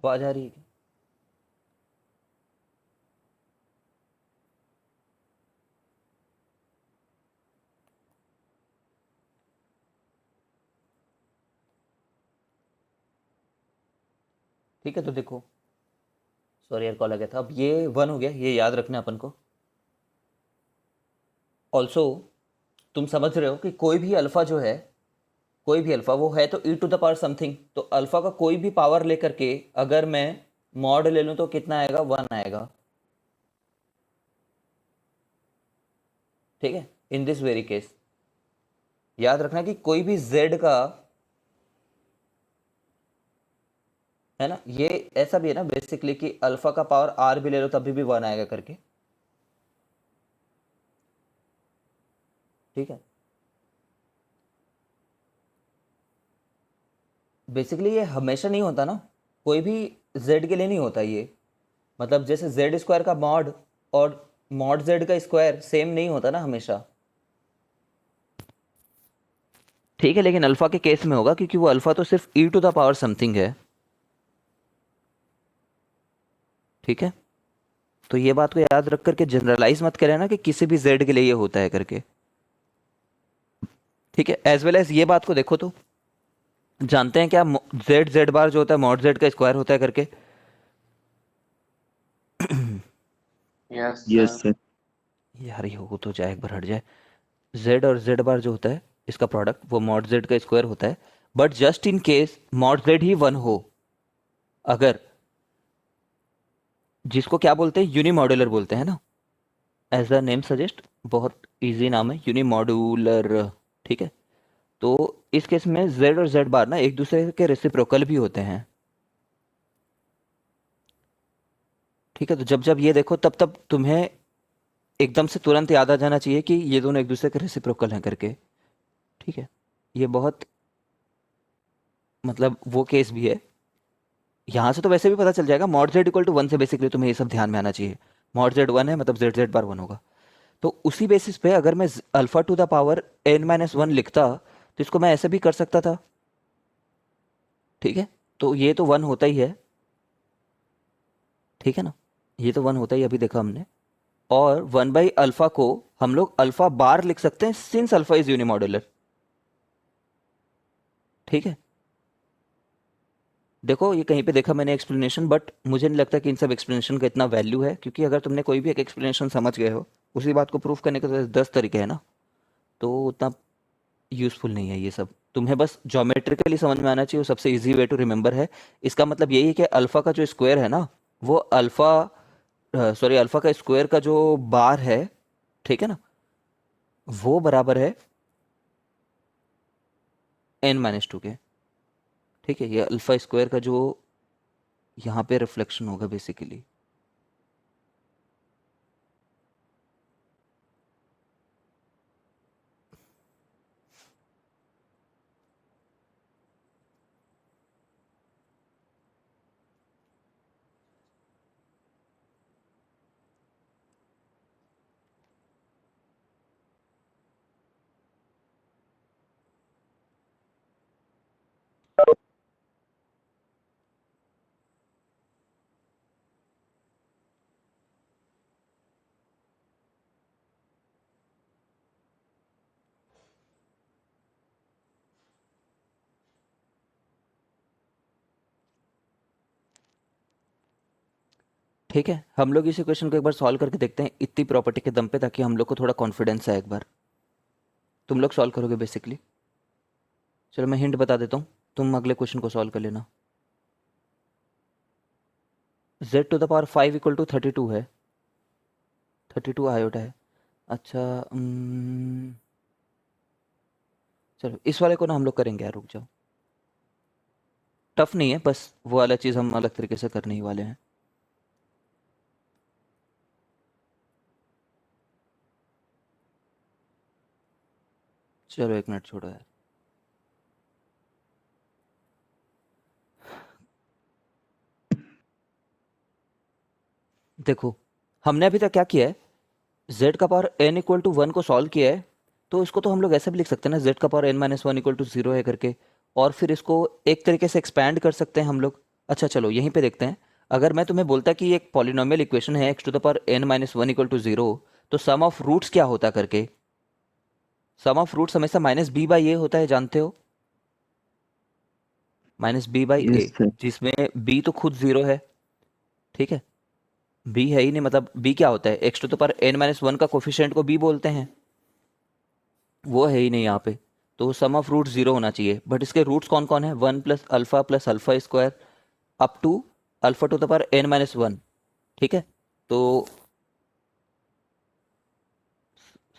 आवाज आ रही है? ठीक है, तो देखो, सॉरी यार कॉल आ गया था। अब ये वन हो गया, ये याद रखना अपन को। ऑल्सो तुम समझ रहे हो कि कोई भी अल्फा जो है, कोई भी अल्फा वो है तो ई टू द पावर समथिंग, तो अल्फा का कोई भी पावर लेकर के अगर मैं मॉड ले लूं तो कितना आएगा? वन आएगा। ठीक है, इन दिस वेरी केस याद रखना कि कोई भी z का, है ना, ये ऐसा भी है ना बेसिकली कि अल्फा का पावर r भी ले लो तभी भी वन आएगा करके। ठीक है, बेसिकली ये हमेशा नहीं होता ना, कोई भी z के लिए नहीं होता ये। मतलब जैसे जेड स्क्वायर का मॉड और मॉड जेड का स्क्वायर सेम नहीं होता ना हमेशा। ठीक है, लेकिन अल्फा के केस में होगा क्योंकि वो अल्फा तो सिर्फ ई टू द पावर समथिंग है। ठीक है, तो ये बात को याद रख करके जनरलाइज मत करें ना कि किसी भी जेड के लिए ये होता है करके। ठीक है, एज वेल एज ये बात को देखो तो जानते हैं क्या, जेड जेड बार जो होता है मॉड जेड का स्क्वायर होता है करके। Yes yes sir. सर। यार ये हो तो जाए, एक बार हट जाए। जेड और जेड बार जो होता है इसका प्रोडक्ट वो मॉड जेड का स्क्वायर होता है। But just in case mod Z he one हो, अगर, जिसको क्या बोलते हैं, यूनिमॉड्यूलर बोलते हैं ना, एज द नेम सजेस्ट, बहुत इजी नाम है यूनिमॉड्यूलर। ठीक है, तो इस केस में z और z बार ना एक दूसरे के रेसिप्रोकल भी होते हैं। ठीक है, तो जब जब ये देखो तब तब तुम्हें एकदम से तुरंत याद आ जाना चाहिए कि ये दोनों एक दूसरे के रेसिप्रोकल हैं करके। ठीक है, ये बहुत, मतलब वो केस भी है। यहाँ से तो वैसे भी पता चल जाएगा, mod z equal to one से बेसिकली तुम्हें ये सब ध्यान में आना चाहिए। मॉड जेड वन है मतलब जेड जेड बार वन होगा। तो उसी बेसिस पे अगर मैं alpha to the power n minus one लिखता तो इसको मैं ऐसे भी कर सकता था। ठीक है, तो ये तो वन होता ही है। ठीक है ना, ये तो वन होता ही, अभी देखा हमने। और वन बाई अल्फा को हम लोग अल्फा बार लिख सकते हैं सिंस अल्फा इज यूनिमॉड्यूलर। ठीक है, देखो ये कहीं पे देखा मैंने एक्सप्लेनेशन, बट मुझे नहीं लगता कि इन सब एक्सप्लेनेशन का इतना वैल्यू है, क्योंकि अगर तुमने कोई भी एक एक्सप्लेनेशन समझ गए हो, उसी बात को प्रूफ करने के तो 10 तरीके हैं ना, तो उतना यूजफुल नहीं है ये सब। तुम्हें बस ज्योमेट्रिकली समझ में आना चाहिए, वो सबसे इजी वे टू रिमेंबर है। इसका मतलब यही है कि अल्फा का जो स्क्वायर है ना, वो अल्फा, सॉरी, अल्फा का स्क्वायर का जो बार है, ठीक है ना, वो बराबर है एन माइनस टू के। ठीक है, ये अल्फा स्क्वायर का जो यहाँ पे रिफ्लेक्शन होगा बेसिकली। ठीक है, हम लोग इस इक्वेशन को एक बार सॉल्व करके देखते हैं इतनी प्रॉपर्टी के दम पे, ताकि हम लोग को थोड़ा कॉन्फिडेंस है। एक बार तुम लोग सॉल्व करोगे बेसिकली। चलो मैं हिंट बता देता हूँ, तुम अगले क्वेश्चन को सॉल्व कर लेना। z to the power five equal to 32 है, 32 आयोटा है। अच्छा, चलो इस वाले को ना हम लोग करेंगे यार, रुक जाओ। टफ नहीं है, बस वो वाला चीज़ हम अलग तरीके से करने ही वाले हैं। चलो एक मिनट छोड़ो यार। देखो, हमने अभी तक क्या किया है, z का power n equal to one को सॉल्व किया है। तो इसको तो हम लोग ऐसे भी लिख सकते हैं ना, z का power n minus one equal to zero है करके। और फिर इसको एक तरीके से एक्सपैंड कर सकते हैं हम लोग। अच्छा चलो यहीं पे देखते हैं। अगर मैं तुम्हें बोलता कि एक पॉलिनोमियल इक्वेशन है x to the power n minus one equal to zero, तो सम ऑफ रूट्स क्या होता करके? सम ऑफ रूट्स हमेशा माइनस बी बाई ए होता है, जानते हो? Minus b by yes a, sir. जिसमें बी तो खुद जीरो है। ठीक है, बी है ही नहीं, मतलब बी क्या होता है? X to the power n minus one का कोफिशिएंट को बी बोलते हैं, वो है ही नहीं यहाँ पे। तो सम ऑफ रूट जीरो होना चाहिए, बट इसके रूट्स कौन कौन है? One plus alpha square up to alpha to the power n minus one. ठीक है, तो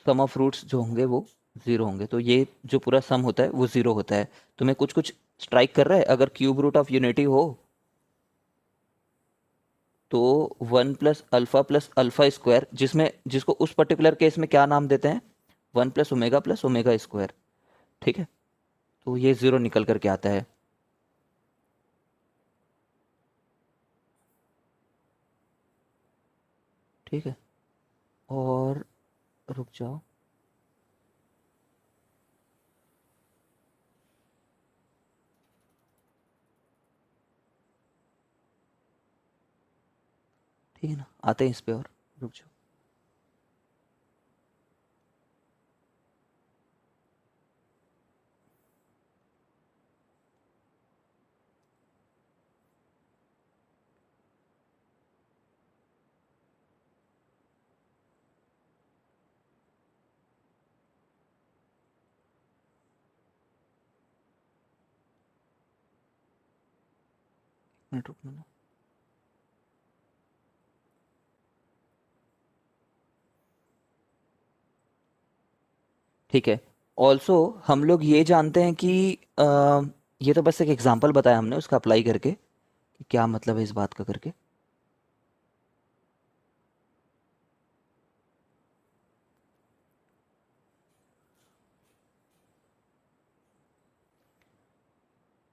सम ऑफ रूट्स जो होंगे वो जीरो होंगे, तो ये जो पूरा सम होता है वो जीरो होता है। तुम्हें कुछ कुछ स्ट्राइक कर रहा है? अगर क्यूब रूट ऑफ यूनिटी हो तो वन प्लस अल्फा स्क्वायर, जिसमें जिसको उस पर्टिकुलर केस में क्या नाम देते हैं? One plus omega square. ठीक है, तो ये जीरो निकल करके आता है। ठीक है, और रुक जाओ। ठीक है ना, आते हैं इस पे, और रुक जाओ। मिनट रुकना ना। ठीक है, ऑल्सो हम लोग ये जानते हैं कि ये तो बस एक एग्जांपल बताया हमने उसका अप्लाई करके कि क्या मतलब है इस बात का करके।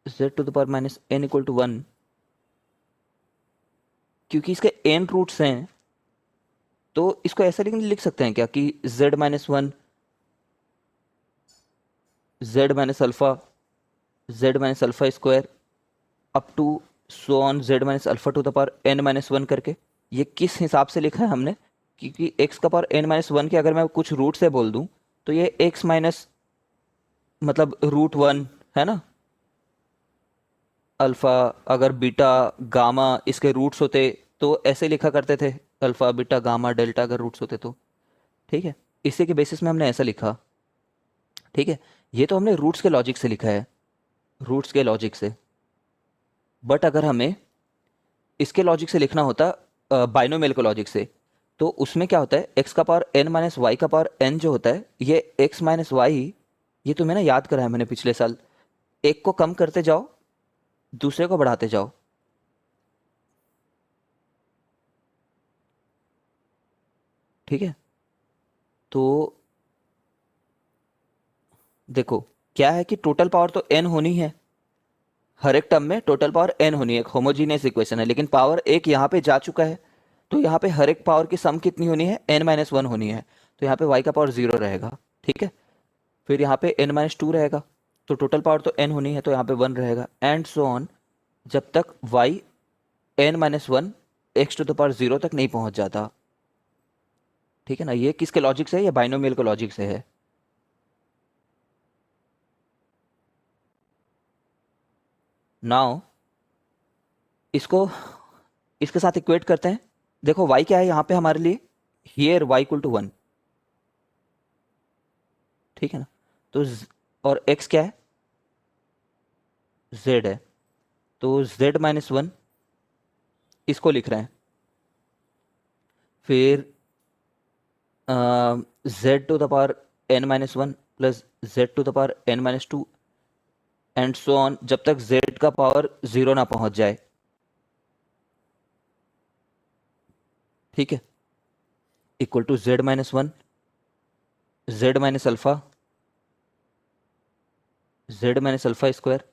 z to the power minus n equal to one, क्योंकि इसके n रूट्स हैं, तो इसको ऐसा लिख सकते हैं क्या कि z minus one, z minus alpha square up to so on z minus alpha to the power n minus one करके? ये किस हिसाब से लिखा है हमने? क्योंकि x का पावर n माइनस वन के अगर मैं कुछ रूट से बोल दूं, तो ये x माइनस मतलब रूट वन है ना। अल्फा, अगर बीटा गामा इसके रूट्स होते तो ऐसे लिखा करते थे, अल्फा बीटा गामा डेल्टा अगर रूट्स होते तो। ठीक है, इसी के बेसिस में हमने ऐसा लिखा। ठीक है, ये तो हमने रूट्स के लॉजिक से लिखा है, रूट्स के लॉजिक से। बट अगर हमें इसके लॉजिक से लिखना होता, बाइनोमियल के लॉजिक से, तो उसमें क्या होता है? एक्स का पावर एन माइनस वाई का पावर एन जो होता है, ये एक्स माइनस वाई, ये तुम्हें ना याद करा है मैंने पिछले साल। एक को कम करते जाओ, दूसरे को बढ़ाते जाओ। ठीक है, तो देखो क्या है कि टोटल पावर तो n होनी है, हर एक टर्म में टोटल पावर n होनी है, एक होमोजीनियस इक्वेशन है, लेकिन पावर एक यहाँ पे जा चुका है, तो यहाँ पे हर एक पावर की सम कितनी होनी है? n माइनस वन होनी है, तो यहाँ पे y का पावर जीरो रहेगा। ठीक है, फिर यहाँ पे n माइनस टू रहेगा, तो टोटल पावर तो n होनी है, तो यहाँ पे वन रहेगा, एंड सो ऑन, जब तक y n minus one x to the power zero तक नहीं पहुंच जाता। ठीक है ना, ये किसके लॉजिक से है? ये बाइनोमियल के लॉजिक से है। नाउ इसको इसके साथ इक्वेट करते हैं। देखो y क्या है यहाँ पे हमारे लिए? Here y equal to one. ठीक है ना, तो और x क्या है? z है, तो z माइनस वन इसको लिख रहे हैं। फिर z to the power n minus one plus z to the power n minus two, and so on, जब तक z का पावर जीरो ना पहुंच जाए। ठीक है, equal to z minus one, z minus alpha, z minus alpha square,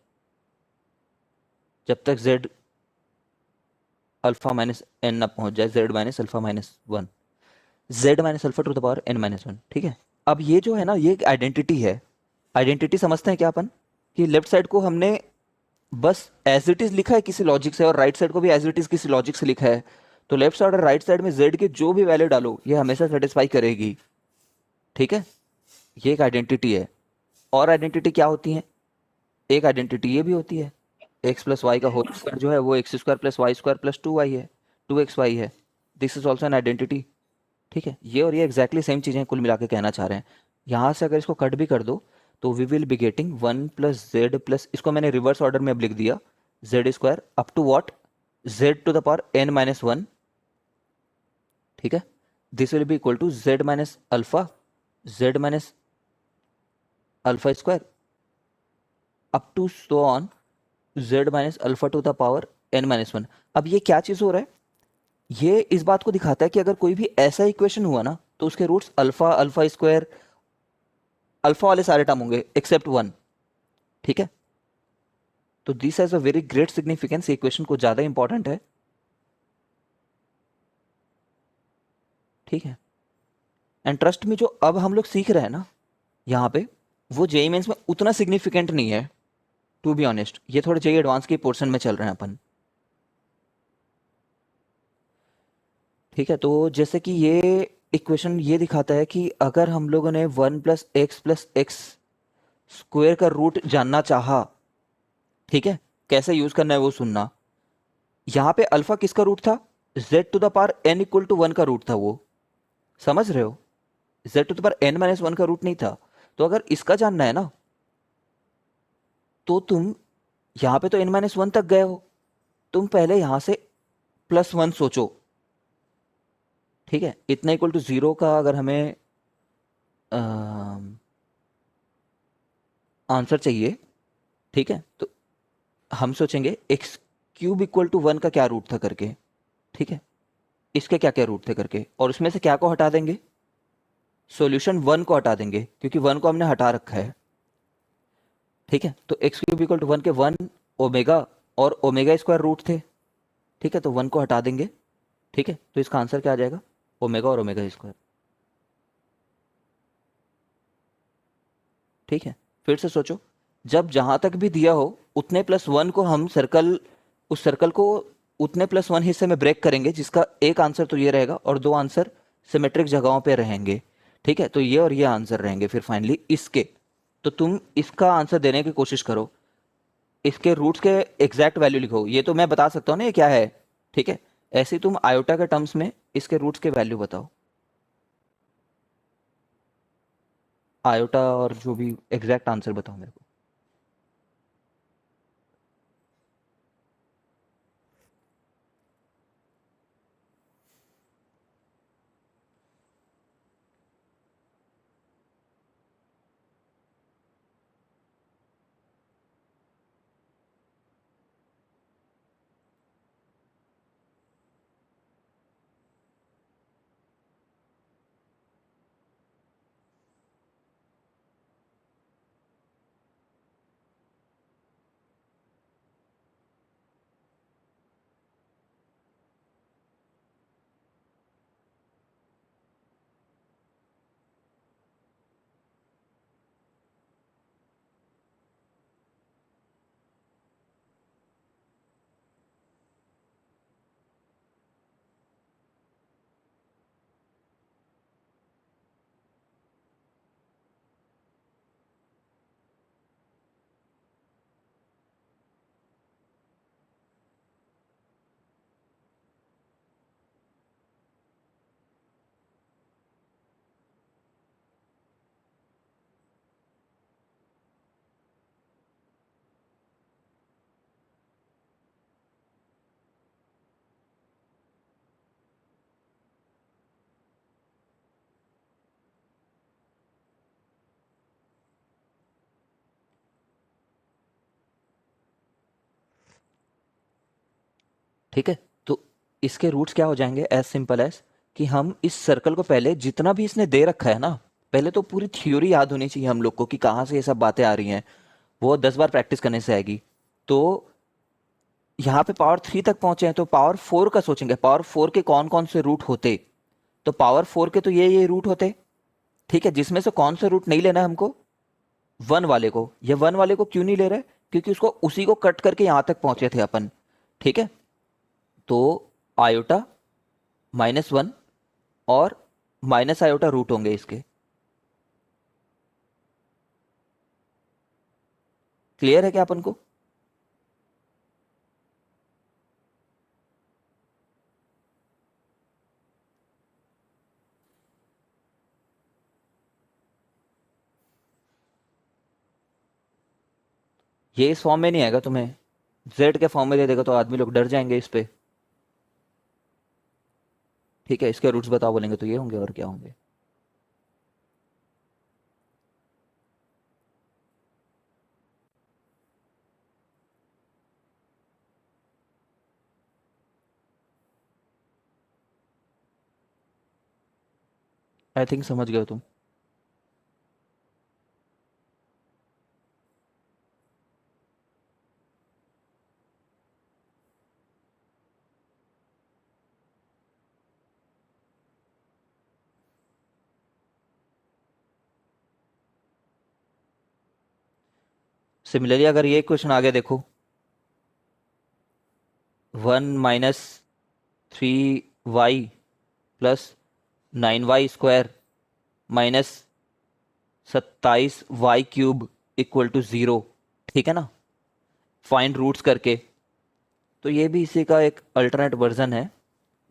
जब तक z अल्फा माइनस एन ना पहुंच जाए, z minus alpha minus one, z minus alpha to the power n minus one. ठीक है, अब ये जो है ना, ये एक आइडेंटिटी है। आइडेंटिटी समझते हैं क्या अपन? कि लेफ्ट साइड को हमने बस एज इट इज लिखा है किसी लॉजिक से, और राइट साइड को भी एज इट इज किसी लॉजिक से लिखा है, तो लेफ्ट साइड और राइट साइड में जेड की जो भी वैल्यू डालो ये हमेशा सेटिस्फाई करेगी। ठीक है, ये एक आइडेंटिटी है। और आइडेंटिटी क्या होती है? एक आइडेंटिटी ये भी होती है, एक्स प्लस वाई का होल स्क्वायर जो है वो x square plus y square plus 2y है, 2xy है। This is also an identity. ठीक है, ये और ये एग्जैक्टली सेम चीज़ें कुल मिला के कहना चाह रहे हैं। यहाँ से अगर इसको कट भी कर दो तो we will be getting 1 + z+, इसको मैंने रिवर्स ऑर्डर में अब लिख दिया, z square up to what, z to the power n-1। ठीक है, this will be equal to z minus alpha, z minus alpha square up to so on z minus alpha to the power n-1। अब ये क्या चीज़ हो रहा है? ये इस बात को दिखाता है कि अगर कोई भी ऐसा इक्वेशन हुआ ना तो उसके roots alpha, alpha square, alpha वाले सारे टर्म होंगे एक्सेप्ट 1। ठीक है, तो this has a very great significance, equation को ज्यादा इंपॉर्टेंट है। ठीक है, एंड ट्रस्ट में जो अब हम लोग सीख रहे हैं ना यहाँ पे, वो जेई मेंस में उतना सिग्निफिकेंट नहीं है टू बी ऑनेस्ट। ये थोड़े जेई एडवांस के पोर्शन में चल रहे हैं अपन। ठीक है, तो जैसे कि ये इक्वेशन ये दिखाता है कि अगर हम लोगों ने 1 + x + x स्क्वायर का रूट जानना चाहा, ठीक है, कैसे यूज करना है वो सुनना। यहाँ पे अल्फा किसका रूट था? z to the power n equal to 1 का रूट था वो, समझ रहे हो? z to the power n-1 का रूट नहीं था। तो अगर इसका जानना है ना तो तुम यहाँ पे तो n-1 तक गए हो, तुम पहले यहाँ से +1 सोचो। ठीक है, इतना इक्वल टू 0 का अगर हमें आंसर चाहिए, ठीक है, तो हम सोचेंगे x³ इक्वल टू 1 का क्या रूट था करके। ठीक है, इसके क्या क्या रूट थे करके, और उसमें से क्या को हटा देंगे? सॉल्यूशन 1 को हटा देंगे क्योंकि 1 को हमने हटा रखा है। ठीक है, तो x³ इक्वल टू 1 के 1 ओमेगा और ओमेगा स्क्वायर रूट थे। ठीक है, तो 1 को हटा देंगे। ठीक है, तो इसका आंसर क्या आ जाएगा? ओमेगा और ओमेगा स्क्वायर। ठीक है, फिर से सोचो, जब जहां तक भी दिया हो उतने +1 को हम सर्कल, उस सर्कल को उतने +1 हिस्से में ब्रेक करेंगे जिसका एक आंसर तो ये रहेगा और दो आंसर सिमेट्रिक जगहों पे रहेंगे। ठीक है, तो ये और ये आंसर रहेंगे फिर फाइनली इसके। तो तुम इसका आंसर देने की कोशिश करो, इसके रूट्स के एग्जैक्ट वैल्यू लिखो। ये तो मैं बता सकता हूँ ना ये क्या है। ठीक है, ऐसे ही तुम आयोटा के टर्म्स में इसके रूट्स के वैल्यू बताओ, आयोटा और जो भी एग्जैक्ट आंसर बताओ मेरे को। ठीक है, तो इसके रूट्स क्या हो जाएंगे? एज सिंपल एज कि हम इस सर्कल को पहले जितना भी इसने दे रखा है ना, पहले तो पूरी थ्योरी याद होनी चाहिए हम लोग को कि कहाँ से ये सब बातें आ रही हैं। वो 10 बार प्रैक्टिस करने से आएगी। तो यहाँ पे पावर 3 तक पहुंचे हैं तो पावर 4 का सोचेंगे, पावर 4 के कौन कौन से रूट होते? तो पावर 4 के तो ये रूट होते। ठीक है, जिसमें से कौन सा रूट नहीं लेना है हमको? 1 वाले को। ये 1 वाले को क्यों नहीं ले रहे? क्योंकि उसको उसी को कट करके यहाँ तक पहुंचे थे अपन, ठीक है। तो आयोटा -1 और माइनस आयोटा रूट होंगे इसके। क्लियर है क्या अपन को? ये इस फॉर्म में नहीं आएगा, तुम्हें जेड के फॉर्म में दे देगा तो आदमी लोग डर जाएंगे इस पे। ठीक है, इसके रूट्स बताओ बोलेंगे तो ये होंगे और क्या होंगे। आई थिंक समझ गए हो तुम। सिमिलरली अगर ये क्वेश्चन आगे देखो, 1 - 3y +9y² -27y³ = 0, ठीक है ना, फाइंड रूट्स करके। तो ये भी इसी का एक अल्टरनेट वर्जन है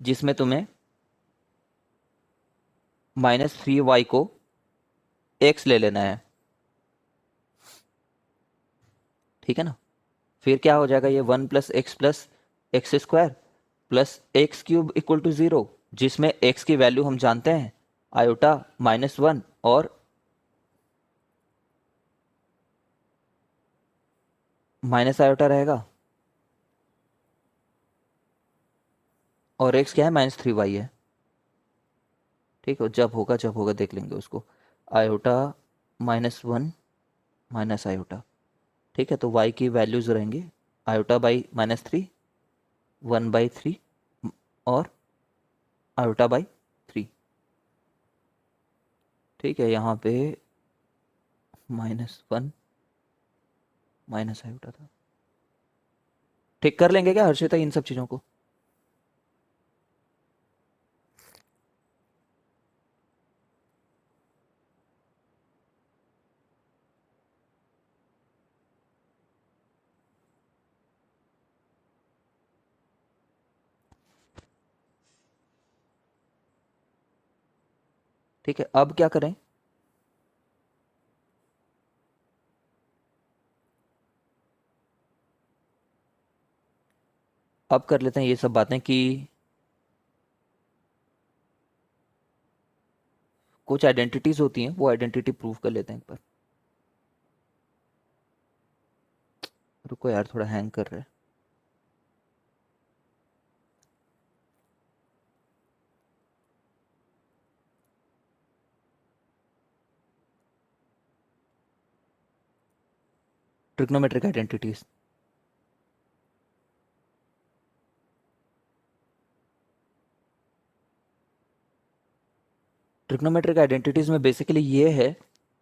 जिसमें तुम्हें -3y को x ले लेना है, ठीक है ना। फिर क्या हो जाएगा, ये 1 + x + x² + 0, जिसमें x की वैल्यू हम जानते हैं आयोटा -1 और माइनस आयोटा रहेगा, और x क्या है, -3y है। ठीक है, जब होगा देख लेंगे उसको। आयोटा -1 माइनस आयोटा, ठीक है। तो y की वैल्यूज रहेंगे आयोटा बाई -3, 1/3 और आयोटा बाई 3। ठीक है, यहाँ पे -1 माइनस आयोटा था। ठीक कर लेंगे क्या हर्षिता इन सब चीज़ों को? ठीक है, अब क्या करें? अब कर लेते हैं ये सब बातें कि कुछ आइडेंटिटीज होती हैं, वो आइडेंटिटी प्रूव कर लेते हैं एक बार। रुको यार, थोड़ा हैंग कर रहा है। Trigonometric identities. ट्रिग्नोमेट्रिक आइडेंटिटीज में बेसिकली ये है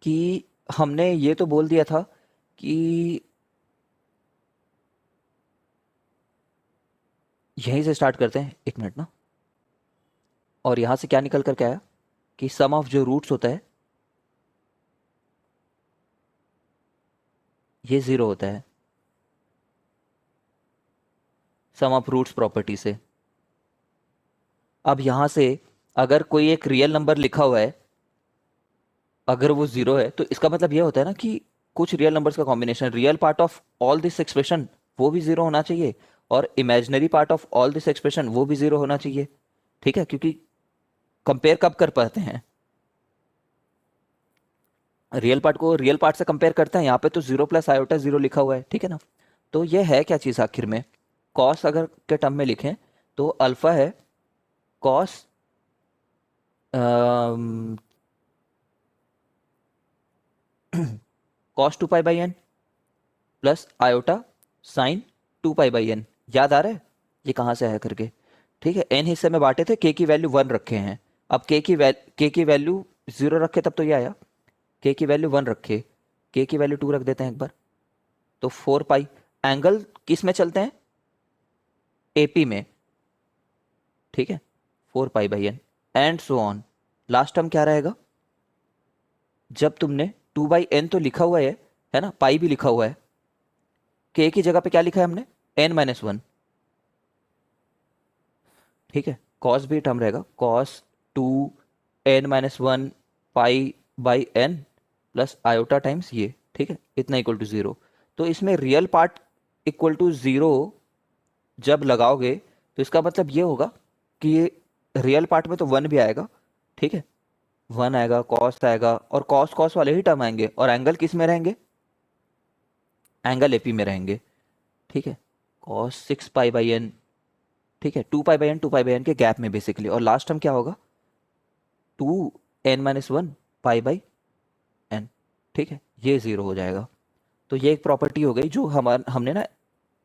कि हमने ये तो बोल दिया था कि यहीं से स्टार्ट करते हैं, 1 मिनट ना। और यहाँ से क्या निकल कर क्या आया कि सम ऑफ जो रूट्स होता है ये 0 होता है, सम ऑफ रूट्स प्रॉपर्टी से। अब यहाँ से अगर कोई एक रियल नंबर लिखा हुआ है, अगर वो 0 है, तो इसका मतलब ये होता है ना कि कुछ रियल नंबर्स का combination, real part of all this expression वो भी 0 होना चाहिए, और imaginary part of all this expression वो भी 0 होना चाहिए। ठीक है, क्योंकि कंपेयर कब कर पाते हैं, रियल पार्ट को रियल पार्ट से कंपेयर करते हैं। यहाँ पे तो 0 + आयोटा 0 लिखा हुआ है, ठीक है ना। तो ये है क्या चीज़ आखिर में, कॉस अगर के टर्म में लिखें तो अल्फा है cos cos 2π/n plus iota sine 2π/n। याद आ रहा है ये कहाँ से आया करके? ठीक है, n हिस्से में बांटे थे, k की वैल्यू 1 रखे हैं। अब k की वैल्यू 0 रखे तब तो ये आया, k की वैल्यू 1 रखे, k की वैल्यू 2 रख देते हैं एक बार। तो 4 पाई। एंगल किस में चलते हैं? एपी में, ठीक है, 4 pi by n and so on. Last term क्या रहेगा? जब तुमने 2 बाई एन तो लिखा हुआ है ना, पाई भी लिखा हुआ है, के की जगह पे क्या लिखा है हमने? एन माइनस वन, ठीक है। कॉस भी टर्म रहेगा, cos 2 n minus one pi by n plus iota times ये, ठीक है, इतना इक्वल टू जीरो। तो इसमें real part equal to zero जब लगाओगे तो इसका मतलब ये होगा कि ये रियल पार्ट में तो वन भी आएगा, ठीक है, वन आएगा, कॉस आएगा, और कॉस कॉस वाले ही टर्म आएंगे, और एंगल किस में रहेंगे? एंगल एपी में रहेंगे, ठीक है। कॉस 6 पाई बाई एन, ठीक है, 2 pi by n 2 pi by n के गैप में बेसिकली, और लास्ट टर्म क्या होगा? 2 n-1 पाई बाई एन, ठीक है, ये जीरो हो जाएगा। तो ये एक प्रॉपर्टी हो गई जो हमने ना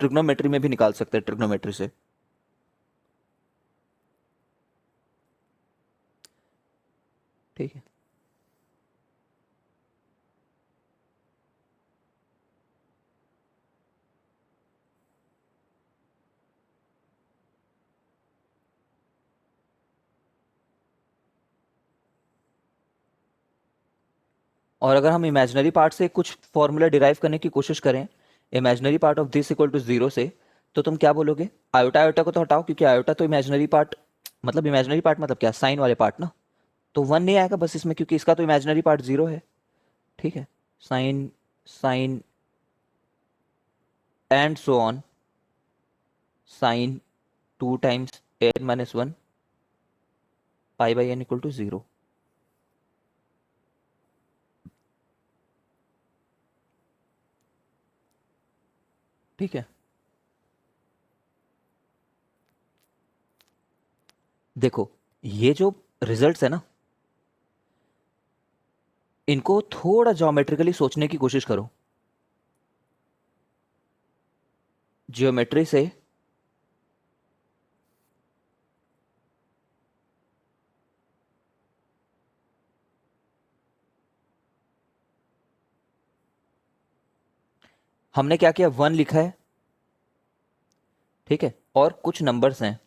ट्रिग्नोमेट्री में भी निकाल सकते हैं, ट्रिग्नोमेट्री से, ठीक है। और अगर हम इमेजिनरी पार्ट से कुछ फॉर्मूला डिराइव करने की कोशिश करें, imaginary part of this equal to zero से, तो तुम क्या बोलोगे? आयोटा आयोटा को तो हटाओ, क्योंकि आयोटा तो इमेजिनरी पार्ट, मतलब इमेजिनरी पार्ट मतलब क्या, साइन वाले पार्ट ना, तो वन नहीं आएगा बस इसमें, क्योंकि इसका तो इमेजिनरी पार्ट जीरो है, ठीक है। Sine sine and so on, sine 2 times n minus one pi by n equal to zero, ठीक है। देखो, ये जो रिजल्ट्स है ना, इनको थोड़ा ज्योमेट्रिकली सोचने की कोशिश करो। ज्योमेट्री से हमने क्या किया, वन लिखा है, ठीक है, और कुछ नंबर्स हैं,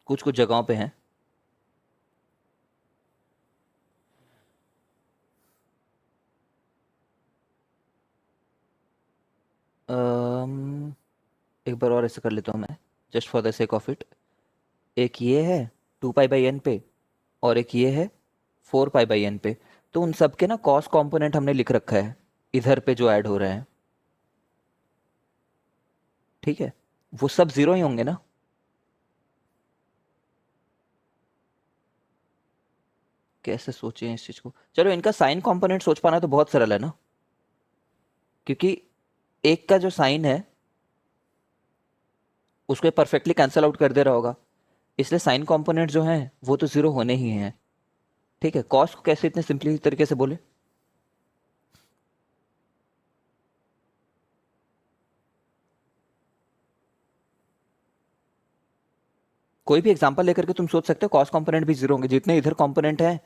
कुछ कुछ जगहों पे हैं। अम्म, एक बार और ऐसे कर लेता हूँ मैं, just for the sake of it. एक ये है 2 पाई बाई एन पे, और एक ये है 4 पाई बाई एन पे। तो उन सब के ना कॉस कंपोनेंट हमने लिख रखा है इधर पे जो ऐड हो रहे हैं, ठीक है, वो सब जीरो ही होंगे ना। कैसे सोचें इस चीज को? चलो, इनका साइन कंपोनेंट सोच पाना तो बहुत सरल है ना, क्योंकि एक का जो साइन है उसको परफेक्टली कैंसल आउट कर दे रहा होगा, इसलिए साइन कंपोनेंट जो हैं वो तो जीरो होने ही हैं, ठीक है। कॉस को कैसे इतने सिंपली तरीके से बोले? कोई भी एग्जांपल लेकर के तुम सोच सकते हो, कॉस कंपोनेंट भी जीरो होंगे जितने इधर कंपोनेंट हैं,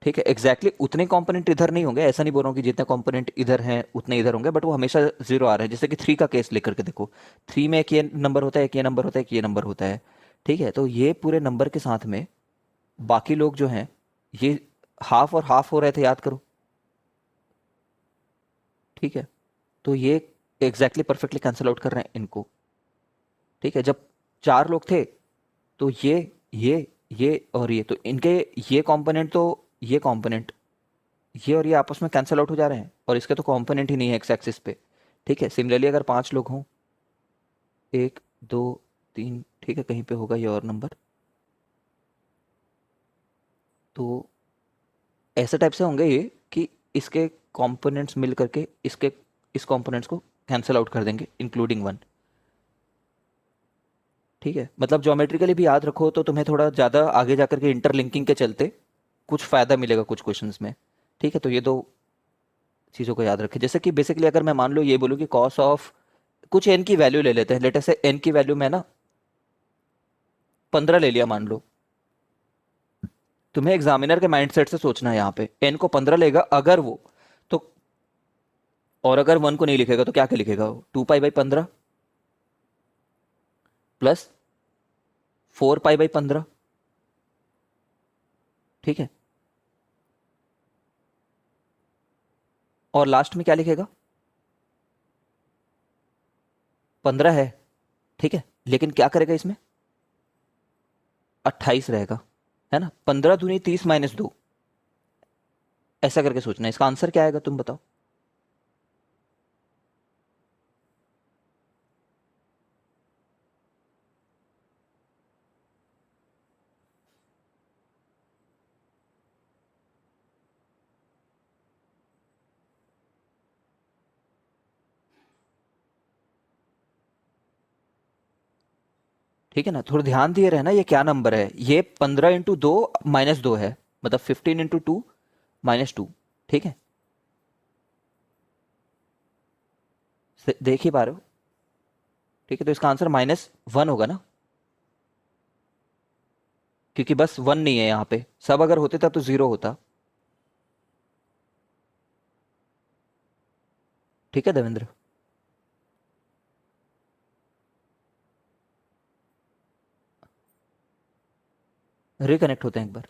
ठीक है, एग्जैक्टली उतने कंपोनेंट इधर नहीं होंगे, ऐसा नहीं बोल रहा हूँ कि जितने कंपोनेंट इधर हैं उतने इधर होंगे, बट वो हमेशा जीरो आ रहे हैं। जैसे कि 3 का केस लेकर के देखो, 3 में एक ये नंबर होता है, एक ये नंबर होता है, एक ये नंबर होता है, ठीक है। तो ये पूरे नंबर के साथ में बाकी लोग जो हैं, ये हाफ और हाफ हो रहे थे, याद करो, ठीक है। तो ये एग्जैक्टली परफेक्टली कैंसिल आउट कर रहे हैं इनको, ठीक है। जब 4 लोग थे तो ये और ये, तो इनके ये कंपोनेंट तो ये कंपोनेंट, ये और ये आपस में कैंसिल आउट हो जा रहे हैं, और इसके तो कंपोनेंट ही नहीं है एक्स एक्सिस पे, ठीक है। सिमिलरली अगर 5 लोग हों, 1 2 3, ठीक है, कहीं पे होगा ये और नंबर, तो ऐसे टाइप से होंगे ये कि इसके कंपोनेंट्स मिल करके इसके इस कंपोनेंट्स को कैंसिल आउट कर देंगे इंक्लूडिंग वन, ठीक है। मतलब ज्योमेट्रिकली भी याद रखो तो तुम्हें थोड़ा ज़्यादा आगे जाकर के इंटरलिंकिंग के चलते कुछ फ़ायदा मिलेगा कुछ क्वेश्चंस में, ठीक है। तो ये दो चीज़ों को याद रखें। जैसे कि बेसिकली अगर मैं मान लो ये बोलूँ कि कॉस ऑफ कुछ एन की वैल्यू ले लेते हैं, लेट अस से एन की वैल्यू मैं ना 15 ले लिया मान लो, तुम्हें एग्जामिनर के माइंडसेट से सोचना है यहाँ पे। n को 15 लेगा अगर वो, तो और अगर 1 को नहीं लिखेगा तो क्या क्या लिखेगा वो? 2 pi by 15 plus 4 pi by 15। ठीक है, और लास्ट में क्या लिखेगा? 15 है, ठीक है, लेकिन क्या करेगा इसमें? 28 रहेगा, है ना। 15 दूनी 30 - 2, ऐसा करके सोचना है। इसका आंसर क्या आएगा तुम बताओ। ठीक है ना, थोड़ा ध्यान दिए रहना ये क्या नंबर है। ये 15 × 2 - 2 है, मतलब 15 × 2 - 2। ठीक है, देख ही पा रहे हो। ठीक है, तो इसका आंसर -1 होगा ना, क्योंकि बस 1 नहीं है यहाँ पे, सब अगर होते तब तो 0 होता। ठीक है देवेंद्र, रिकनेक्ट होते हैं एक बार।